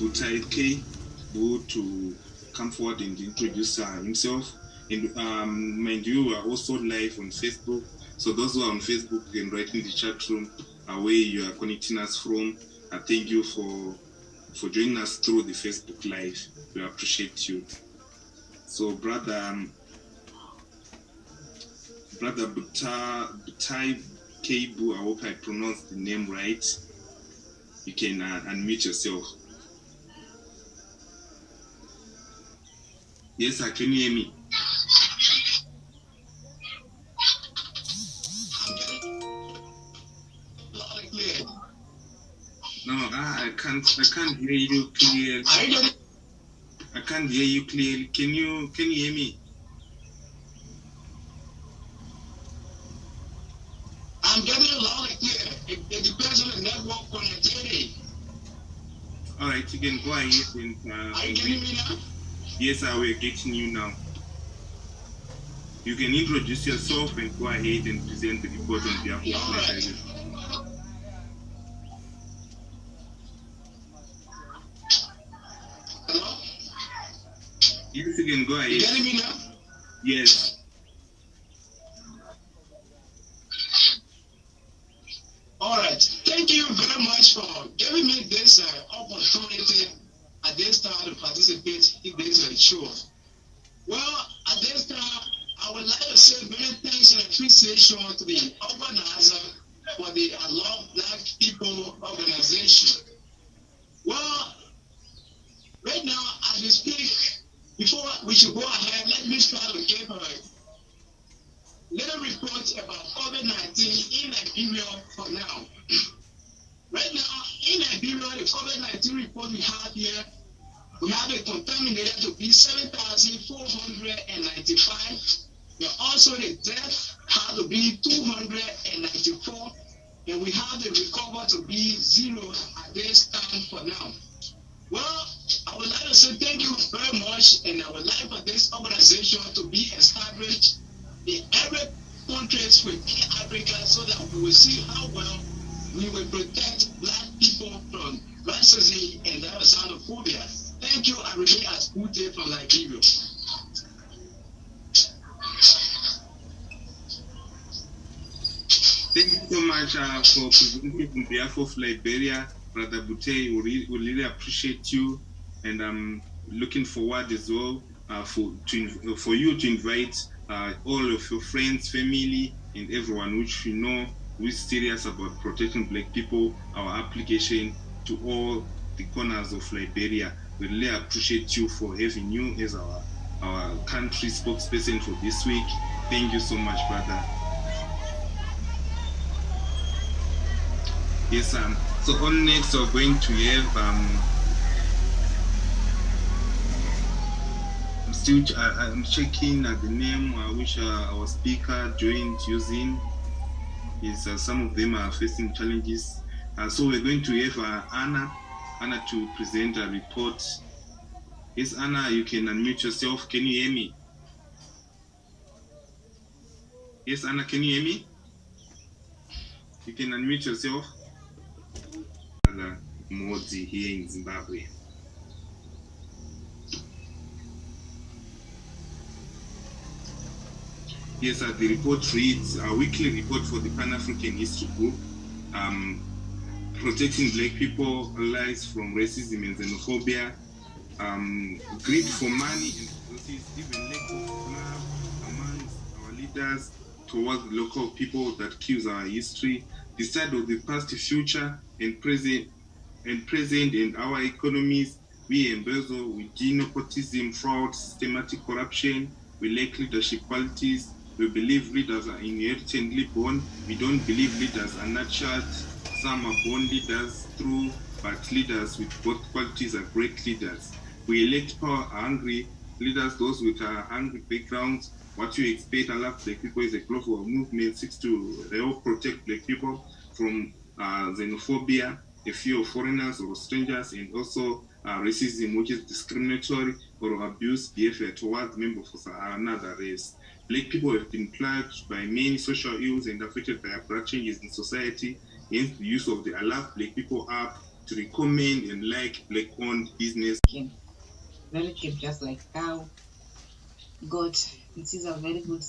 Butai K. Bu to come forward and introduce himself. And mind you, we are also live on Facebook. So those who are on Facebook, you can write in the chat room where you are connecting us from. Thank you for joining us through the Facebook Live. We appreciate you. So, brother Butai Keibu, I hope I pronounced the name right. You can unmute yourself. Yes, sir, can you hear me? No, I can't hear you clearly. I can't hear you clearly. Can you hear me? I'm getting loud and clear. It depends on the network connectivity. All right, you can go ahead and. Are you getting me now? Yes, I will getting you now. You can introduce yourself and go ahead and present the report on behalf of Right. Hello? Yes, you can go ahead. You getting me now? Yes. All right. Thank you very much for giving me this opportunity at this time to participate in this show. Well, at this time, I would like to say many thanks and appreciation to the organizer for the Love Black People organization. Well, right now, as we speak, before we should go ahead, let me try to give a little report about COVID-19 in Liberia for now. Right now, in Liberia, the COVID-19 report we have here, we have it contaminated to be 7,495. And also the death had to be 294. And we have the recover to be 0 at this time for now. Well, I would like to say thank you very much, and I would like for this organization to be established in every countries within Africa so that we will see how well we will protect Black people from racism and xenophobia. Thank you. I remain as Ute from Liberia. Thank you so much for presenting on behalf of Liberia, Brother Bute. We really appreciate you, and I'm looking forward as well for you to invite all of your friends, family, and everyone which you know who is serious about protecting Black people. Our application to all the corners of Liberia. We really appreciate you for having you as our country spokesperson for this week. Thank you so much, brother. Yes, so on next we're going to have I'm checking at the name which our speaker joined using. Is some of them are facing challenges. So we're going to have Anna to present a report. Yes, Anna, you can unmute yourself. Can you hear me? Yes, Anna, can you hear me? You can unmute yourself. Modi here in Zimbabwe. Yes, the report reads a weekly report for the Pan-African History Group, protecting Black people allies from racism and xenophobia, greed for money and resources, even lack of love amongst our leaders towards the local people that kills our history, the side of the past, future, and present, and our economies. We embezzle, we do nepotism, fraud, systematic corruption, we lack leadership qualities. We believe leaders are inherently born. We don't believe leaders are nurtured. Some are born leaders through, but leaders with both qualities are great leaders. We elect power hungry leaders, those with a hungry backgrounds. What you expect a lot of Black people is a global movement seeks to help protect Black people from xenophobia, a fear of foreigners or strangers, and also racism, which is discriminatory or abuse behavior towards members of another race. Black people have been plagued by many social ills and affected by abrupt changes in society. Hence, the use of the I Love Black People app to recommend and like black-owned business. Very cheap, just like cow, goat. This is a very good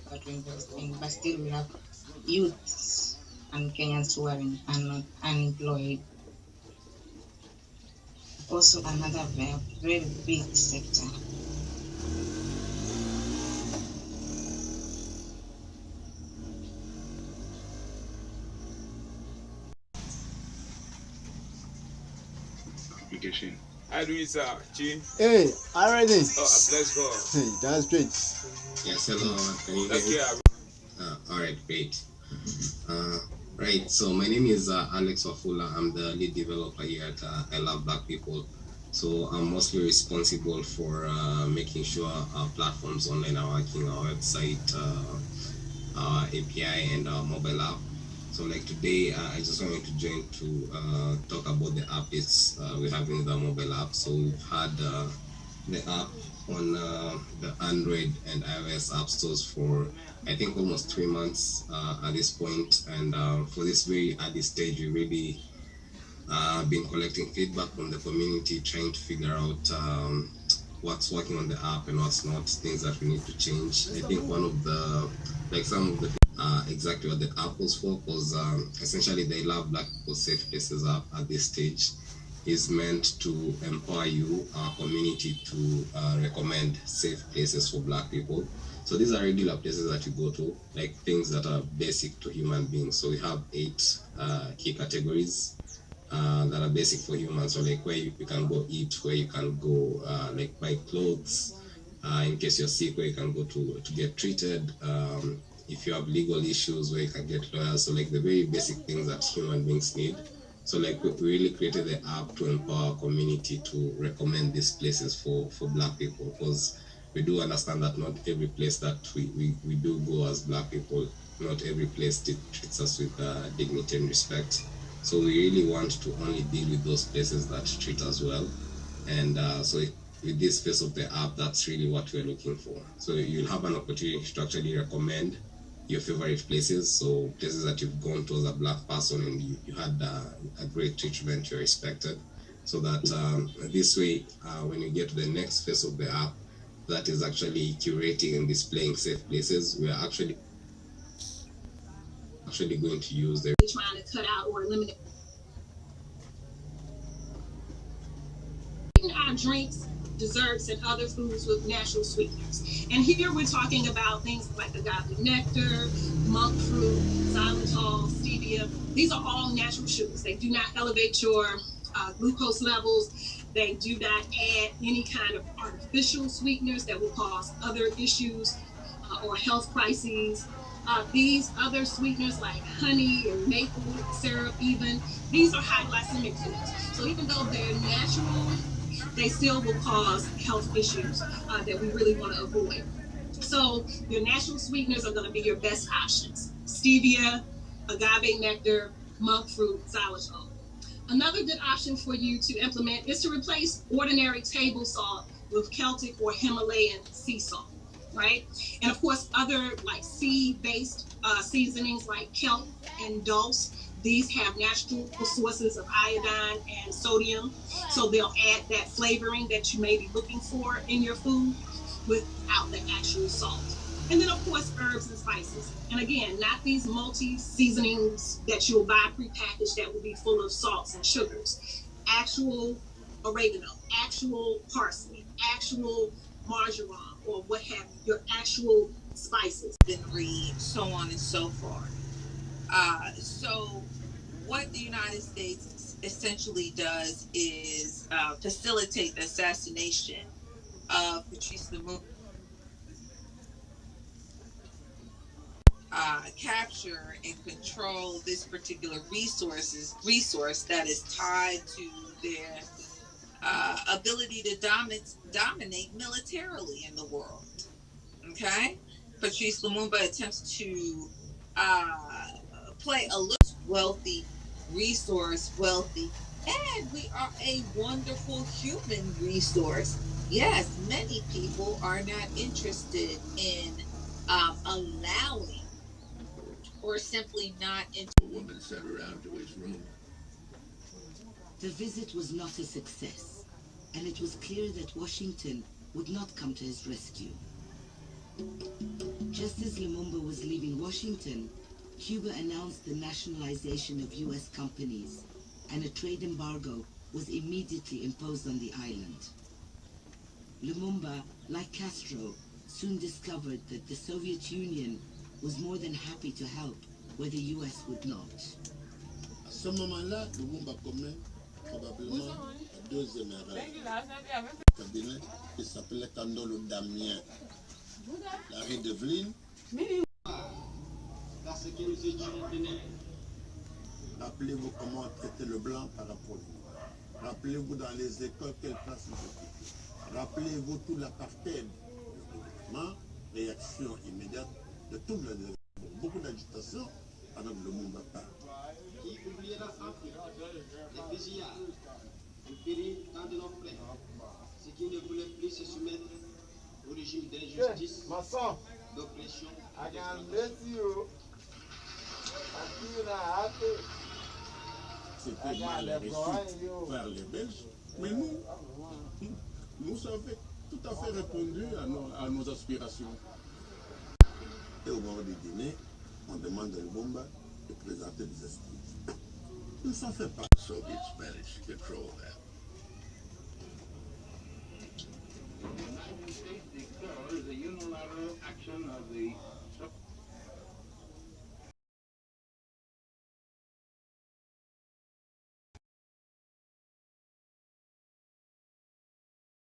part to invest in. But still, we have youths and Kenyans who are not unemployed. Also, another very big sector. Application. How do you sir? Chi? Hey, already. Let's go. Hey, that's great. Yes, hello. Can you Like, hear me? yeah. All right, great. Right, so my name is Alex Wafula. I'm the lead developer here at I Love Black People. So I'm mostly responsible for making sure our platforms online are working, our website, our API, and our mobile app. So like today, I just wanted to join to talk about the updates we have in the mobile app. So we've had the app on the Android and iOS app stores for I think almost 3 months at this point. And for this very at this stage, we really been collecting feedback from the community, trying to figure out what's working on the app and what's not, things that we need to change. I think one of the some of the exactly what the app was for was essentially they love Black People Safe Places app at this stage is meant to empower you, our community, to recommend safe places for Black people. So these are regular places that you go to, like things that are basic to human beings. So we have 8 key categories that are basic for humans. So like where you can go eat, where you can go like buy clothes, in case you're sick, where you can go to get treated. If you have legal issues, where you can get lawyers. So like the very basic things that human beings need. So like we really created the app to empower our community to recommend these places for Black people, because we do understand that not every place that we do go as Black people, not every place treats us with dignity and respect. So we really want to only deal with those places that treat us well. And so with this phase of the app, that's really what we're looking for. So you'll have an opportunity to actually recommend your favorite places, so places that you've gone to as a Black person and you had a great treatment, you're respected. So that this way, when you get to the next phase of the app, that is actually curating and displaying safe places, we are actually going to use the trying to cut out or eliminate our drinks, desserts, and other foods with natural sweeteners. And here we're talking about things like agave nectar, monk fruit, xylitol, stevia. These are all natural sugars. They do not elevate your glucose levels. They do not add any kind of artificial sweeteners that will cause other issues or health crises. These other sweeteners like honey and maple syrup even, these are high glycemic foods. So even though they're natural, they still will cause health issues that we really want to avoid. So your natural sweeteners are going to be your best options: stevia, agave nectar, monk fruit, xylitol. Another good option for you to implement is to replace ordinary table salt with Celtic or Himalayan sea salt, right? And of course, other like sea-based seasonings like kelp and dulse. These have natural sources of iodine and sodium, so they'll add that flavoring that you may be looking for in your food without the actual salt. And then, of course, herbs and spices. And again, not these multi-seasonings that you'll buy prepackaged that will be full of salts and sugars. Actual oregano, actual parsley, actual marjoram, or what have you, your actual spices. Read, so on and so forth. So what the United States essentially does is facilitate the assassination of Patrice Lumumba, capture and control this particular resource that is tied to their ability to dominate militarily in the world. Okay? Patrice Lumumba attempts to play a little wealthy, and we are a wonderful human resource. Yes, many people are not interested in allowing or simply not into woman sent around to his room. The visit was not a success, and it was clear that Washington would not come to his rescue. Just as Lumumba was leaving Washington, Cuba announced the nationalization of U.S. companies, and a trade embargo was immediately imposed on the island. Lumumba, like Castro, soon discovered that the Soviet Union was more than happy to help where the U.S. would not. À ce moment-là, Lumumba commet probablement la deuxième erreur. Cabinet qui s'appelait Kandolo Damien. Larry Devlin. Parce que nous étions venus. Rappelez-vous comment on traitait le blanc par rapport au noir. Rappelez-vous dans les écoles quelle place ils occupaient. Rappelez-vous tout l'apartheid. Le gouvernement, réaction immédiate de tout le développement. Beaucoup d'agitation pendant que le monde va pas. Qui oubliera Afrique, les fusillades, le péril tant de nos frères, ceux qui ne voulaient plus se soumettre au régime d'injustice, d'oppression. C'était mal reçu par les Belges, mais nous avons tout à fait répondu à nos aspirations. Et au moment du dîner, on demande à Lumumba de présenter des excuses. Il ne s'en fait pas. The Soviets managed to control that.